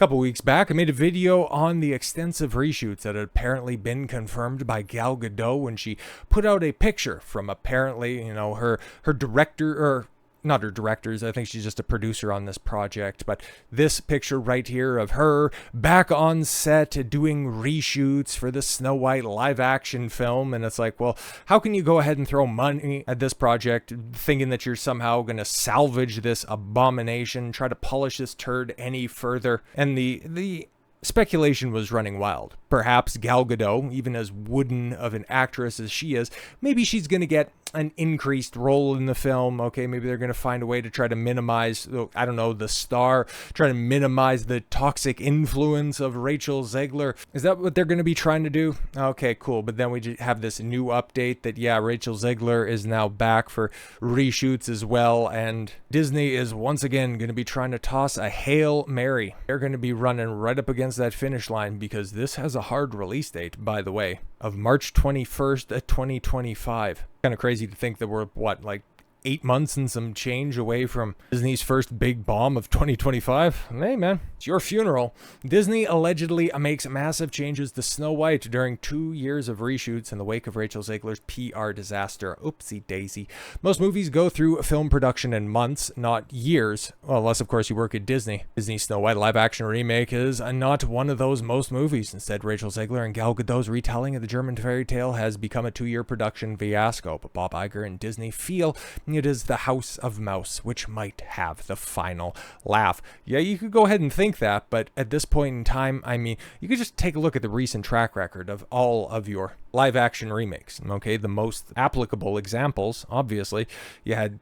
Couple weeks back, I made a video on the extensive reshoots that had apparently been confirmed by Gal Gadot when she put out a picture from apparently, her director, or not her directors, I think she's just a producer on this project, but this picture right here of her back on set doing reshoots for the Snow White live action film, and it's like, well, how can you go ahead and throw money at this project thinking that you're somehow going to salvage this abomination, try to polish this turd any further? And the speculation was running wild. Perhaps Gal Gadot, even as wooden of an actress as she is, maybe she's going to get an increased role in the film. Okay, maybe they're going to find a way to try to minimize, I don't know, the star, try to minimize the toxic influence of Rachel Zegler. Is that what they're going to be trying to do? Okay, cool. But then we just have this new update that, yeah, Rachel Zegler is now back for reshoots as well. And Disney is once again going to be trying to toss a Hail Mary. They're going to be running right up against that finish line because this has a hard release date, by the way, of March 21st, 2025. Kind of crazy to think that we're, like 8 months and some change away from Disney's first big bomb of 2025. Hey, man, it's your funeral. Disney allegedly makes massive changes to Snow White during 2 years of reshoots in the wake of Rachel Zegler's PR disaster. Oopsie daisy. Most movies go through film production in months, not years. Well, unless, of course, you work at Disney. Disney's Snow White live-action remake is not one of those most movies. Instead, Rachel Zegler and Gal Gadot's retelling of the German fairy tale has become a 2-year production fiasco. But Bob Iger and Disney feel it is the House of Mouse, which might have the final laugh. Yeah, you could go ahead and think that, but at this point in time, I mean, you could just take a look at the recent track record of all of your live-action remakes, okay? The most applicable examples, obviously, you had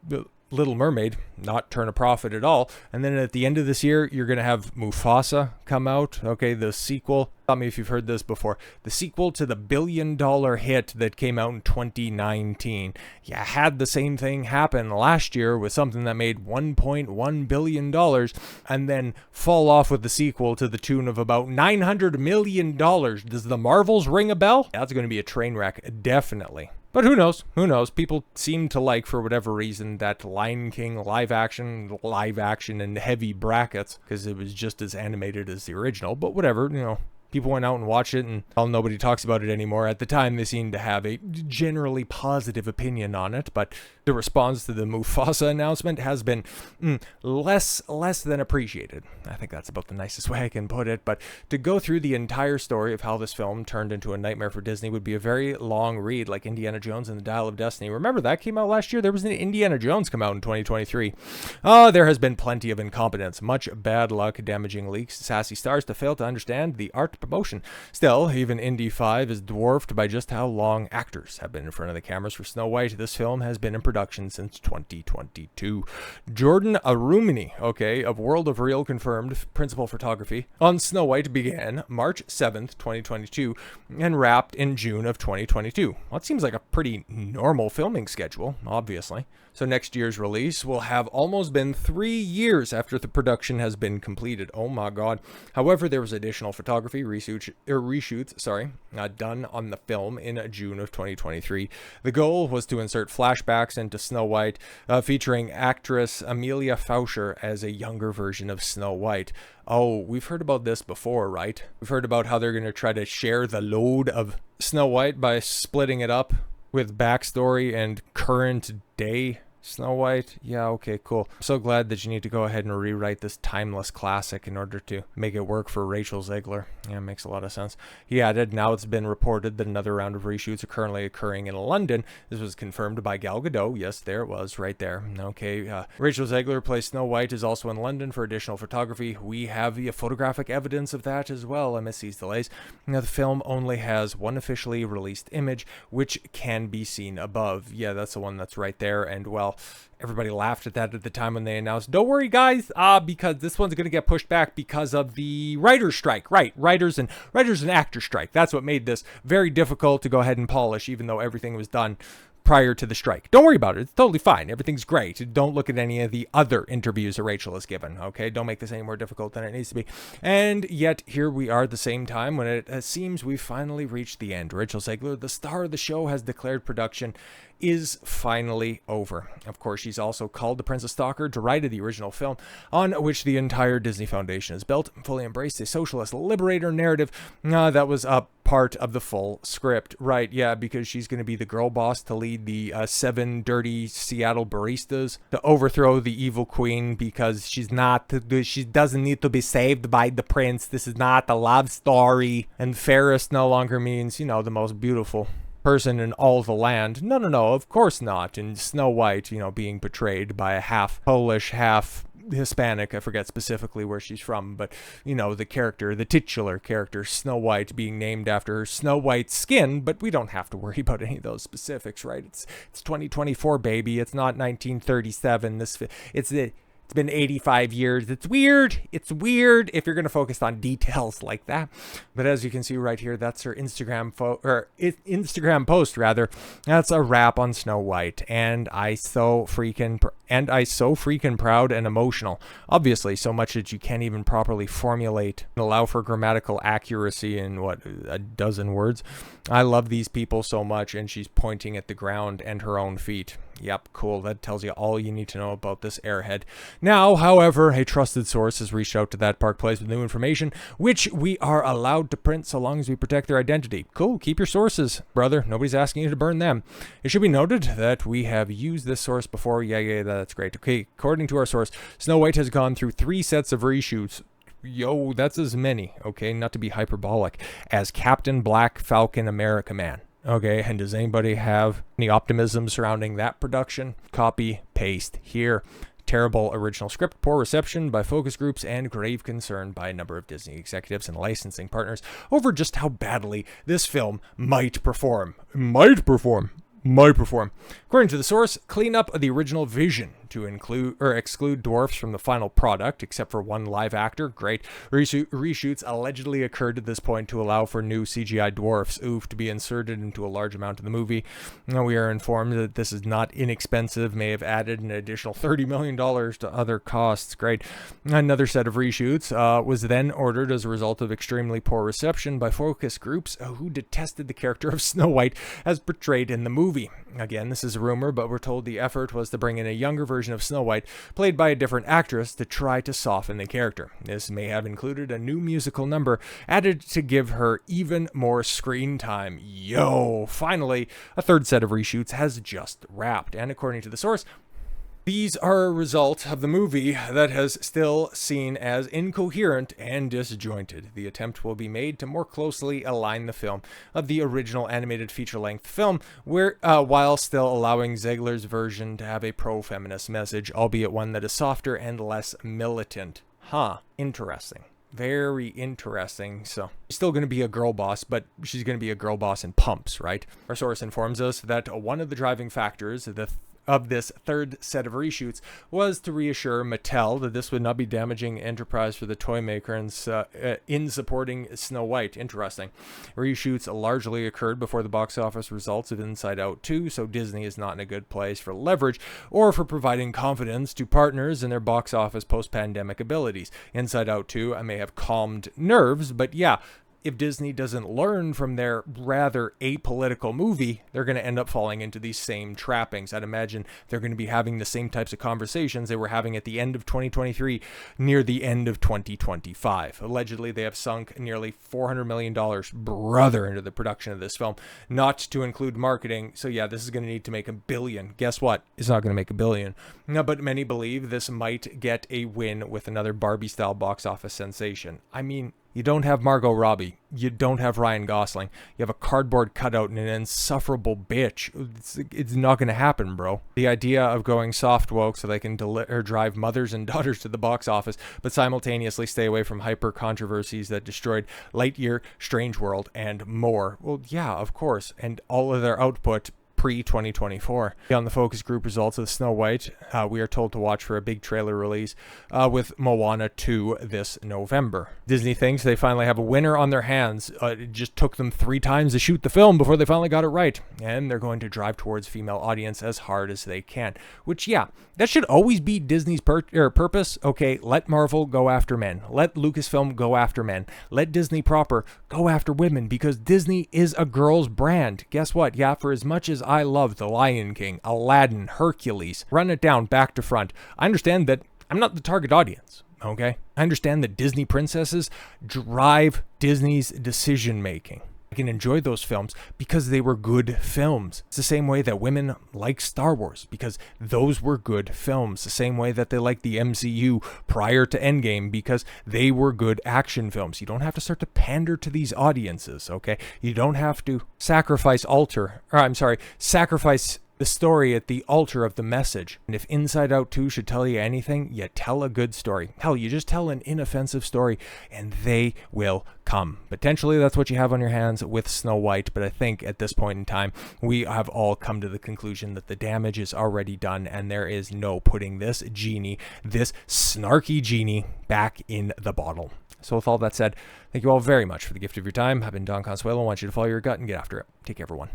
Little Mermaid not turn a profit at all, and then at the end of this year you're going to have Mufasa come out, okay, the sequel. Tell me if you've heard this before. The sequel to the billion-dollar hit that came out in 2019. You had the same thing happen last year with something that made $1.1 billion and then fall off with the sequel to the tune of about $900 million. Does the Marvels ring a bell? That's going to be a train wreck, definitely. But who knows? Who knows? People seem to like, for whatever reason, that Lion King live action in heavy brackets, because it was just as animated as the original. But whatever, people went out and watched it, and nobody talks about it anymore. At the time, they seemed to have a generally positive opinion on it, but the response to the Mufasa announcement has been less than appreciated. I think that's about the nicest way I can put it. But to go through the entire story of how this film turned into a nightmare for Disney would be a very long read, like Indiana Jones and the Dial of Destiny. Remember that came out last year? There was an Indiana Jones come out in 2023. There has been plenty of incompetence, much bad luck, damaging leaks, sassy stars to fail to understand the art promotion. Still, even Indy 5 is dwarfed by just how long actors have been in front of the cameras for Snow White. This film has been in production since 2022. Jordan Arumini, of World of Real confirmed principal photography on Snow White began March 7th, 2022 and wrapped in June of 2022. Well, it seems like a pretty normal filming schedule, obviously. So next year's release will have almost been 3 years after the production has been completed. Oh my god. However, there was additional photography reshoots, done on the film in June of 2023. The goal was to insert flashbacks into Snow White, featuring actress Amelia Faucher as a younger version of Snow White. Oh, we've heard about this before, right? We've heard about how they're going to try to share the load of Snow White by splitting it up with backstory and current day Snow White. Yeah, okay, cool. I'm so glad that you need to go ahead and rewrite this timeless classic in order to make it work for Rachel Zegler. Yeah, it makes a lot of sense. He added, now it's been reported that another round of reshoots are currently occurring in London. This was confirmed by Gal Gadot. Yes, there it was, right there. Okay, Rachel Zegler plays Snow White, is also in London for additional photography. We have the photographic evidence of that as well amidst these delays. Now, the film only has one officially released image, which can be seen above. Yeah, that's the one that's right there, and well, everybody laughed at that at the time when they announced, don't worry guys, because this one's going to get pushed back because of the writer's strike. Right, writers and actor strike. That's what made this very difficult to go ahead and polish, even though everything was done prior to the strike. Don't worry about it. It's totally fine. Everything's great. Don't look at any of the other interviews that Rachel has given, okay? Don't make this any more difficult than it needs to be. And yet, here we are at the same time when it seems we've finally reached the end. Rachel Zegler, the star of the show, has declared production is finally over. Of course, she's also called the Princess Stalker to write the original film on which the entire Disney Foundation is built and fully embraced a socialist liberator narrative that was a part of the full script. Right, yeah, because she's going to be the girl boss to lead the 7 dirty Seattle baristas to overthrow the evil queen because she doesn't need to be saved by the prince. This is not a love story. And fairest no longer means, the most beautiful person in all the land. No, of course not. And Snow White, being portrayed by a half Polish, half Hispanic, I forget specifically where she's from, but the character, the titular character, Snow White, being named after her snow white skin. But we don't have to worry about any of those specifics, right? It's 2024, baby. It's not 1937. It's been 85 years. It's weird. It's weird if you're going to focus on details like that. But as you can see right here, that's her Instagram post rather. That's a wrap on Snow White, and I so freaking proud and emotional. Obviously, so much that you can't even properly formulate and allow for grammatical accuracy in a dozen words. I love these people so much, and she's pointing at the ground and her own feet. Yep, cool. That tells you all you need to know about this airhead. Now, however, a trusted source has reached out to that Park Place with new information, which we are allowed to print so long as we protect their identity. Cool, keep your sources, brother. Nobody's asking you to burn them. It should be noted that we have used this source before. Yeah, that's great. Okay, according to our source, Snow White has gone through 3 sets of reshoots. Yo, that's as many, okay, not to be hyperbolic, as Captain Black Falcon America Man. Okay, and does anybody have any optimism surrounding that production? Copy, paste here. Terrible original script, poor reception by focus groups, and grave concern by a number of Disney executives and licensing partners over just how badly this film might perform. According to the source, clean up the original vision to exclude dwarfs from the final product, except for one live actor. Great. Reshoots allegedly occurred at this point to allow for new CGI dwarfs, to be inserted into a large amount of the movie. Now, we are informed that this is not inexpensive, may have added an additional $30 million to other costs. Great. Another set of reshoots was then ordered as a result of extremely poor reception by focus groups who detested the character of Snow White as portrayed in the movie. Again, this is a rumor, but we're told the effort was to bring in a younger version of Snow White, played by a different actress, to try to soften the character. This may have included a new musical number added to give her even more screen time. Yo! Finally, a 3rd set of reshoots has just wrapped, and according to the source, these are a result of the movie that has still seen as incoherent and disjointed. The attempt will be made to more closely align the film of the original animated feature-length film, while still allowing Zegler's version to have a pro-feminist message, albeit one that is softer and less militant. Interesting. Very interesting. So she's still going to be a girl boss, but she's going to be a girl boss in pumps, right? Our source informs us that one of the driving factors of this 3rd set of reshoots was to reassure Mattel that this would not be damaging enterprise for the toy maker in supporting Snow White. Interesting. Reshoots largely occurred before the box office results of Inside Out 2, so Disney is not in a good place for leverage or for providing confidence to partners in their box office post-pandemic abilities. Inside Out 2 may have calmed nerves, but yeah, if Disney doesn't learn from their rather apolitical movie, they're going to end up falling into these same trappings. I'd imagine they're going to be having the same types of conversations they were having at the end of 2023, near the end of 2025. Allegedly, they have sunk nearly $400 million, brother, into the production of this film, not to include marketing. So yeah, this is going to need to make $1 billion. Guess what? It's not going to make $1 billion. No, but many believe this might get a win with another Barbie-style box office sensation. I mean, you don't have Margot Robbie. You don't have Ryan Gosling. You have a cardboard cutout and an insufferable bitch. It's not going to happen, bro. The idea of going soft woke so they can drive mothers and daughters to the box office, but simultaneously stay away from hyper controversies that destroyed Lightyear, Strange World, and more. Well, yeah, of course. And all of their output pre-2024. On the focus group results of Snow White, we are told to watch for a big trailer release with Moana 2 this November. Disney thinks they finally have a winner on their hands. It just took them 3 times to shoot the film before they finally got it right, and they're going to drive towards female audience as hard as they can. Which, yeah, that should always be Disney's purpose. Okay, let Marvel go after men. Let Lucasfilm go after men. Let Disney proper go after women, because Disney is a girl's brand. Guess what? Yeah, for as much as I love The Lion King, Aladdin, Hercules, run it down back to front, I understand that I'm not the target audience. Okay? I understand that Disney princesses drive Disney's decision making. I can enjoy those films because they were good films. It's the same way that women like Star Wars, because those were good films. The same way that they like the MCU prior to Endgame, because they were good action films. You don't have to start to pander to these audiences, okay? You don't have to sacrifice the story at the altar of the message. And if Inside Out 2 should tell you anything, you tell a good story. Hell, you just tell an inoffensive story and they will come. Potentially that's what you have on your hands with Snow White, but I think at this point in time, we have all come to the conclusion that the damage is already done and there is no putting this genie, this snarky genie, back in the bottle. So with all that said, thank you all very much for the gift of your time. I've been Don Consuelo. I want you to follow your gut and get after it. Take care, everyone.